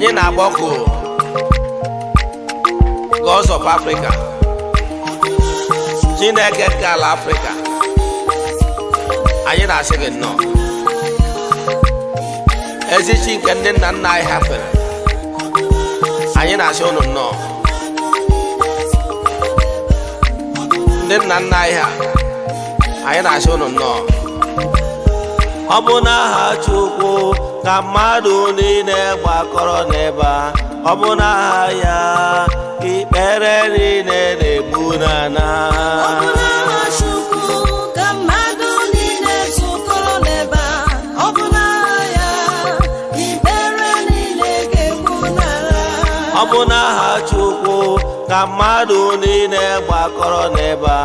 anyị na-agbakọ Gods of Africa, Chineke nke ala Africa. Anyị na-asị gị nnọọ. Ezi chi nke ndị nna nna anyị hapụrụ, anyị na-asị unu nnọọ. Ndị nna nna anyị ha, anyị na-asị unu nnọọ. Ọ bụ n'aha Chukwu ka mmadụ niile gbakọrọ n'ebe a. Ọ bụ n'aha ya ikpere niile na-egbu n'ana. Ọ bụ n'aha Chukwu ka mmadụ niile zukọrọ n'ebe a. Ọ bụ n'aha ya ikpere niile ga-egbu n'ala. Ọ bụ n'aha Chukwu ka mmadụ niile gbakọrọ n'ebe a.